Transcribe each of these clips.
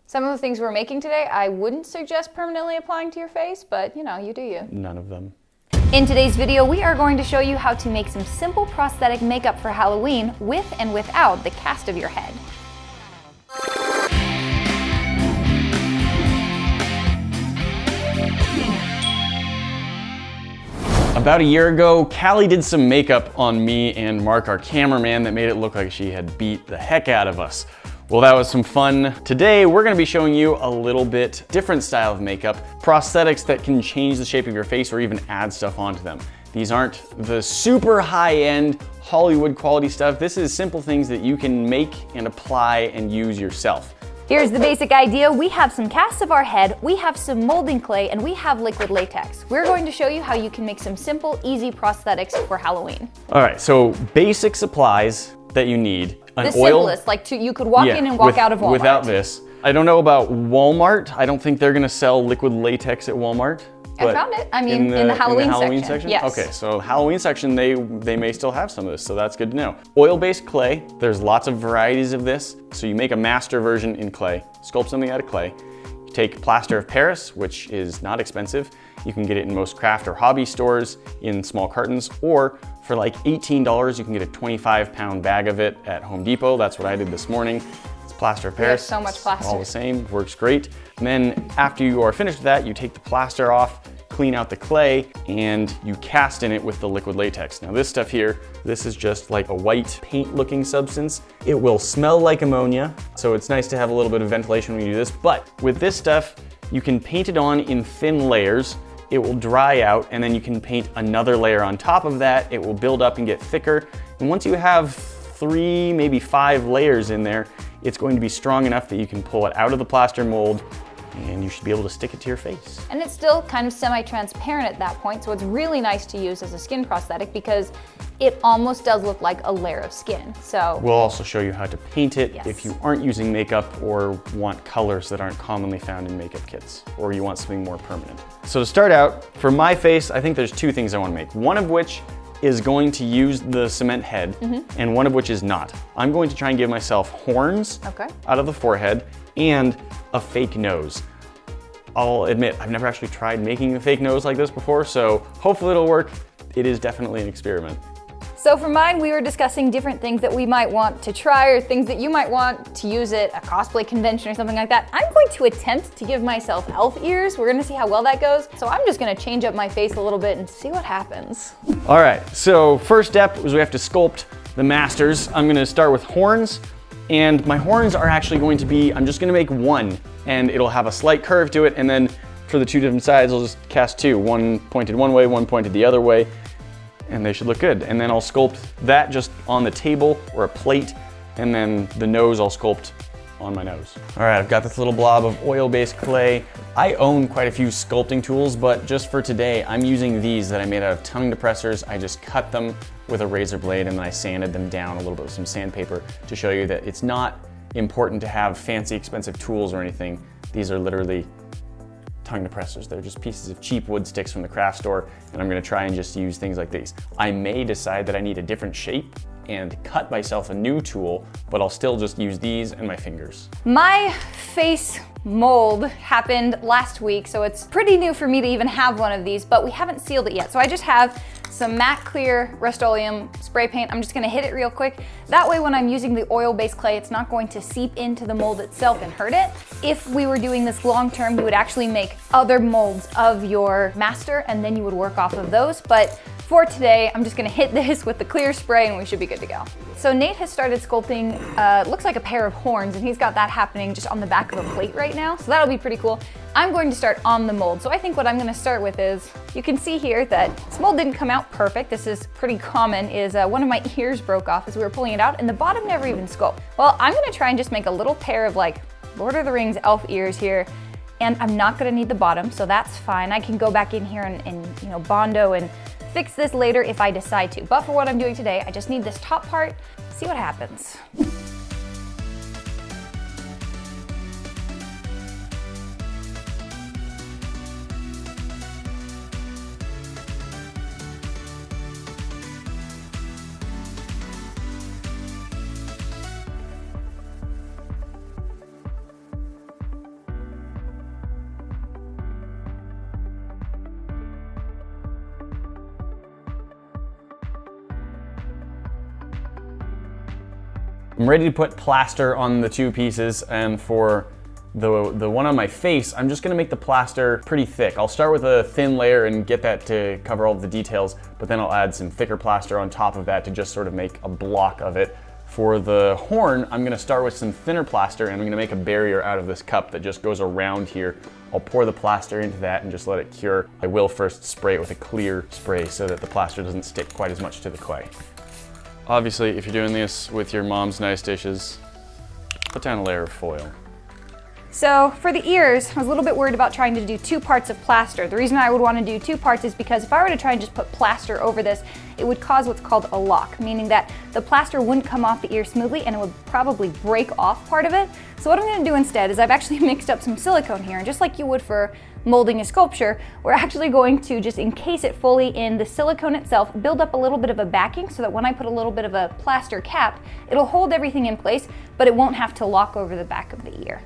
Some of the things we're making today, I wouldn't suggest permanently applying to your face, but you know, you do you. None of them. In today's video, we are going to show you how to make some simple prosthetic makeup for Halloween with and without the cast of your head. About a year ago, Callie did some makeup on me and Marc, our cameraman, that made it look like she had beat the heck out of us. Well, that was some fun. Today, we're gonna be showing you a little bit different style of makeup, prosthetics that can change the shape of your face or even add stuff onto them. These aren't the super high-end Hollywood quality stuff. This is simple things that you can make and apply and use yourself. Here's the basic idea. We have some casts of our head, we have some molding clay, and we have liquid latex. We're going to show you how you can make some simple, easy prosthetics for Halloween. All right, so basic supplies that you need. The simplest, like you could walk in and walk out of Walmart. Without this. I don't know about Walmart. I don't think they're gonna sell liquid latex at Walmart. I found it. I mean, in the Halloween section. Yes. Okay, so Halloween section, they may still have some of this, so that's good to know. Oil-based clay, there's lots of varieties of this. So you make a master version in clay, sculpt something out of clay. You take plaster of Paris, which is not expensive. You can get it in most craft or hobby stores in small cartons, or for like $18, you can get a 25-pound bag of it at Home Depot. That's what I did this morning. It's plaster of Paris. So much plaster. All the same, works great. And then after you are finished with that, you take the plaster off, clean out the clay, and you cast in it with the liquid latex. Now this stuff here, this is just like a white paint-looking substance. It will smell like ammonia, so it's nice to have a little bit of ventilation when you do this. But with this stuff, you can paint it on in thin layers. It will dry out, and then you can paint another layer on top of that. It will build up and get thicker. And once you have 3, maybe 5 layers in there, it's going to be strong enough that you can pull it out of the plaster mold, and you should be able to stick it to your face. And it's still kind of semi-transparent at that point, so it's really nice to use as a skin prosthetic because it almost does look like a layer of skin. So we'll also show you how to paint it if you aren't using makeup or want colors that aren't commonly found in makeup kits, or you want something more permanent. So to start out, for my face, I think there's 2 things I want to make. One of which is going to use the cement head, and one of which is not. I'm going to try and give myself horns out of the forehead and a fake nose. I'll admit, I've never actually tried making a fake nose like this before, so hopefully it'll work. It is definitely an experiment. So for mine, we were discussing different things that we might want to try or things that you might want to use at a cosplay convention or something like that. I'm going to attempt to give myself elf ears. We're gonna see how well that goes. So I'm just gonna change up my face a little bit and see what happens. All right, so first step is we have to sculpt the masters. I'm gonna start with horns, and my horns are actually going to be, I'm just gonna make one, and it'll have a slight curve to it, and then for the 2 different sides, I'll just cast 2. One pointed one way, one pointed the other way, and they should look good. And then I'll sculpt that just on the table or a plate, and then the nose I'll sculpt on my nose. All right, I've got this little blob of oil-based clay. I own quite a few sculpting tools, but just for today, I'm using these that I made out of tongue depressors. I just cut them with a razor blade, and then I sanded them down a little bit with some sandpaper to show you that it's not important to have fancy, expensive tools or anything. These are literally tongue depressors. They're just pieces of cheap wood sticks from the craft store, and I'm gonna try and just use things like these. I may decide that I need a different shape and cut myself a new tool, but I'll still just use these and my fingers. My face mold happened last week, so it's pretty new for me to even have one of these, but we haven't sealed it yet. So I just have some matte clear Rust-Oleum spray paint. I'm just gonna hit it real quick. That way when I'm using the oil-based clay, it's not going to seep into the mold itself and hurt it. If we were doing this long-term, you would actually make other molds of your master, and then you would work off of those. But for today, I'm just gonna hit this with the clear spray and we should be good to go. So Nate has started sculpting, looks like a pair of horns, and he's got that happening just on the back of a plate right now. So that'll be pretty cool. I'm going to start on the mold. So I think what I'm gonna start with is, you can see here that this mold didn't come out perfect. This is pretty common, is one of my ears broke off as we were pulling it out, and the bottom never even sculpted. Well, I'm gonna try and just make a little pair of like Lord of the Rings elf ears here, and I'm not gonna need the bottom, so that's fine. I can go back in here and you know, Bondo and fix this later if I decide to. But for what I'm doing today, I just need this top part, see what happens. I'm ready to put plaster on the two pieces, and for the one on my face, I'm just gonna make the plaster pretty thick. I'll start with a thin layer and get that to cover all of the details, but then I'll add some thicker plaster on top of that to just sort of make a block of it. For the horn, I'm gonna start with some thinner plaster, and I'm gonna make a barrier out of this cup that just goes around here. I'll pour the plaster into that and just let it cure. I will first spray it with a clear spray so that the plaster doesn't stick quite as much to the clay. Obviously, if you're doing this with your mom's nice dishes, put down a layer of foil. So for the ears, I was a little bit worried about trying to do 2 parts of plaster. The reason I would want to do 2 parts is because if I were to try and just put plaster over this, it would cause what's called a lock, meaning that the plaster wouldn't come off the ear smoothly and it would probably break off part of it. So what I'm going to do instead is I've actually mixed up some silicone here, and just like you would for molding a sculpture, we're actually going to just encase it fully in the silicone itself, build up a little bit of a backing so that when I put a little bit of a plaster cap, it'll hold everything in place, but it won't have to lock over the back of the ear.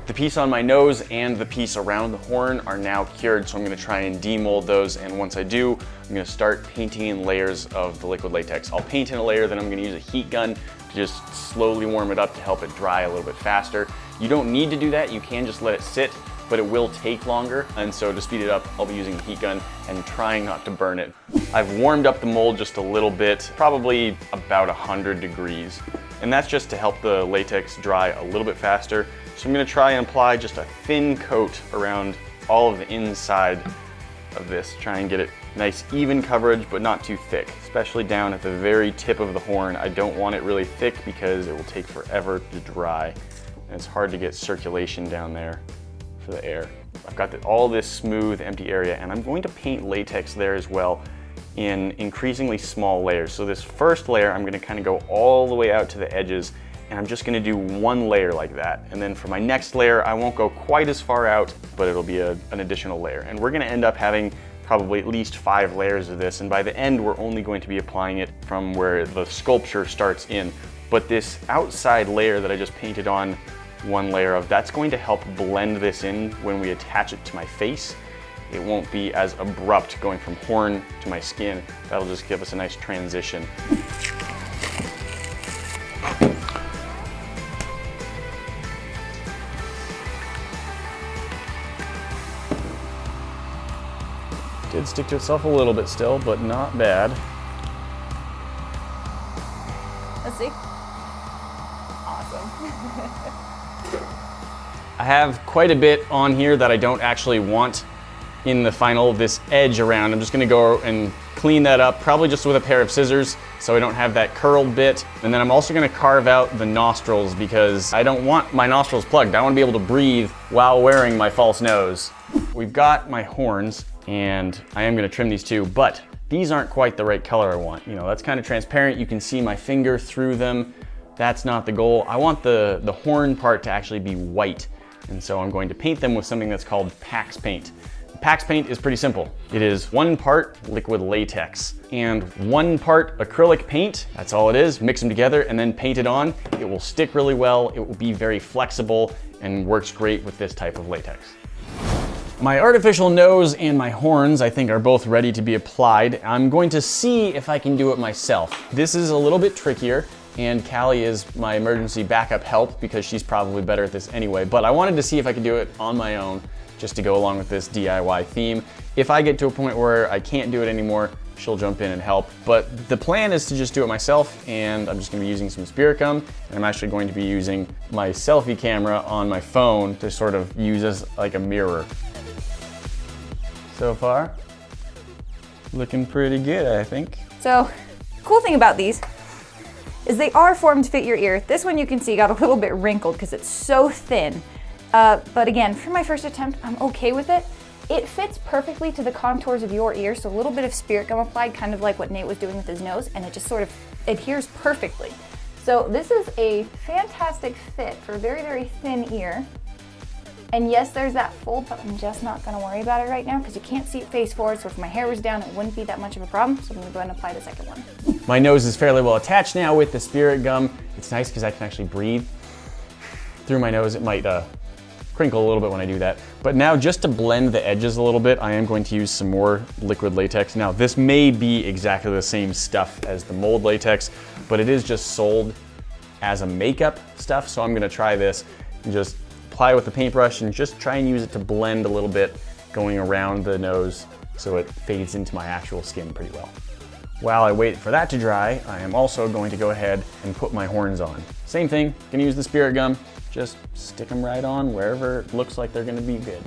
The piece on my nose and the piece around the horn are now cured, so I'm gonna try and demold those, and once I do, I'm gonna start painting in layers of the liquid latex. I'll paint in a layer, then I'm gonna use a heat gun to just slowly warm it up to help it dry a little bit faster. You don't need to do that, you can just let it sit, but it will take longer, and so to speed it up, I'll be using a heat gun and trying not to burn it. I've warmed up the mold just a little bit, probably about 100 degrees, and that's just to help the latex dry a little bit faster. So I'm gonna try and apply just a thin coat around all of the inside of this, try and get it nice even coverage, but not too thick, especially down at the very tip of the horn. I don't want it really thick because it will take forever to dry, and it's hard to get circulation down there for the air. I've got all this smooth, empty area, and I'm going to paint latex there as well in increasingly small layers. So this first layer, I'm gonna kind of go all the way out to the edges, and I'm just gonna do 1 layer like that. And then for my next layer, I won't go quite as far out, but it'll be an additional layer. And we're gonna end up having probably at least 5 layers of this, and by the end, we're only going to be applying it from where the sculpture starts in. But this outside layer that I just painted on 1 layer of, that's going to help blend this in when we attach it to my face. It won't be as abrupt going from horn to my skin. That'll just give us a nice transition. Did stick to itself a little bit still, but not bad. Let's see. Awesome. I have quite a bit on here that I don't actually want in the final, this edge around. I'm just gonna go and clean that up, probably just with a pair of scissors so I don't have that curled bit. And then I'm also gonna carve out the nostrils because I don't want my nostrils plugged. I wanna be able to breathe while wearing my false nose. We've got my horns, and I am gonna trim these too, but these aren't quite the right color I want. You know, that's kind of transparent. You can see my finger through them. That's not the goal. I want the horn part to actually be white. And so I'm going to paint them with something that's called Pax paint. Pax paint is pretty simple. It is 1 part liquid latex and 1 part acrylic paint. That's all it is. Mix them together and then paint it on. It will stick really well. It will be very flexible and works great with this type of latex. My artificial nose and my horns, I think, are both ready to be applied. I'm going to see if I can do it myself. This is a little bit trickier, and Callie is my emergency backup help because she's probably better at this anyway, but I wanted to see if I could do it on my own just to go along with this DIY theme. If I get to a point where I can't do it anymore, she'll jump in and help. But the plan is to just do it myself, and I'm just gonna be using some spirit gum, and I'm actually going to be using my selfie camera on my phone to sort of use as like a mirror. So far, looking pretty good, I think. So, cool thing about these is they are formed to fit your ear. This one you can see got a little bit wrinkled because it's so thin. But again, for my first attempt, I'm okay with it. It fits perfectly to the contours of your ear, so a little bit of spirit gum applied, kind of like what Nate was doing with his nose, and it just sort of adheres perfectly. So this is a fantastic fit for a very, very thin ear. And yes, there's that fold, but I'm just not gonna worry about it right now because you can't see it face forward, so if my hair was down, it wouldn't be that much of a problem, so I'm gonna go ahead and apply the second one. My nose is fairly well attached now with the spirit gum. It's nice because I can actually breathe through my nose. It might crinkle a little bit when I do that. But now, just to blend the edges a little bit, I am going to use some more liquid latex. Now, this may be exactly the same stuff as the mold latex, but it is just sold as a makeup stuff, so I'm gonna try this and just apply it with the paintbrush and just try and use it to blend a little bit going around the nose so it fades into my actual skin pretty well. While I wait for that to dry, I am also going to go ahead and put my horns on. Same thing, gonna use the spirit gum, just stick them right on wherever it looks like they're gonna be good.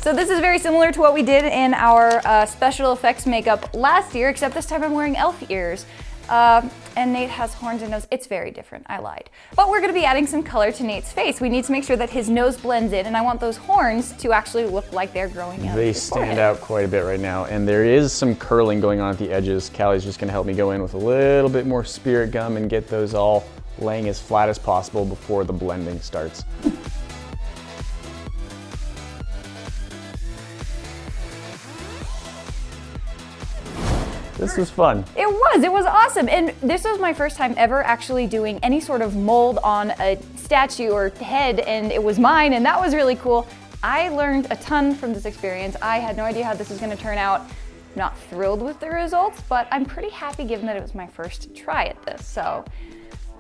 So this is very similar to what we did in our special effects makeup last year, except this time I'm wearing elf ears. And Nate has horns and nose. It's very different, I lied. But we're gonna be adding some color to Nate's face. We need to make sure that his nose blends in, and I want those horns to actually look like they're growing out. They stand out quite a bit right now, and there is some curling going on at the edges. Callie's just gonna help me go in with a little bit more spirit gum and get those all laying as flat as possible before the blending starts. This was fun. It was awesome. And this was my first time ever actually doing any sort of mold on a statue or head, and it was mine, and that was really cool. I learned a ton from this experience. I had no idea how this was gonna turn out. Not thrilled with the results, but I'm pretty happy given that it was my first try at this, so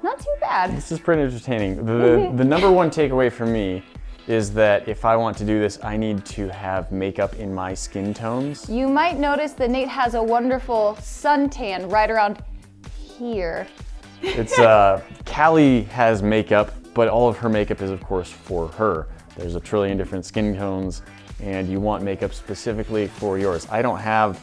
not too bad. This is pretty entertaining. The number one takeaway for me is that if I want to do this, I need to have makeup in my skin tones. You might notice that Nate has a wonderful suntan right around here. It's, Callie has makeup, but all of her makeup is of course for her. There's a trillion different skin tones, and you want makeup specifically for yours. I don't have,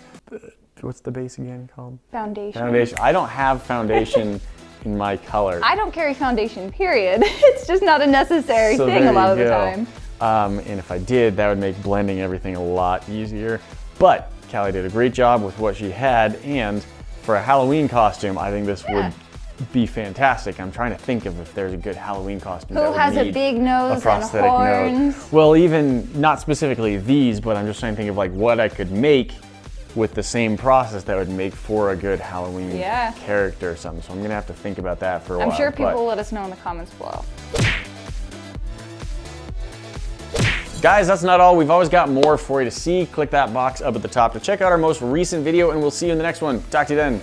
what's the base again called? Foundation. Foundation. I don't have foundation in my color. I don't carry foundation, period. It's just not a necessary thing a lot of the time. And if I did, that would make blending everything a lot easier. But Callie did a great job with what she had, and for a Halloween costume, I think this would be fantastic. I'm trying to think of if there's a good Halloween costume Who has a big nose a prosthetic and horns? nose. Well, even not specifically these, but I'm just trying to think of like what I could make with the same process that would make for a good Halloween character or something. So I'm gonna have to think about that for a while. I'm sure people will let us know in the comments below. Guys, that's not all. We've always got more for you to see. Click that box up at the top to check out our most recent video, and we'll see you in the next one. Talk to you then.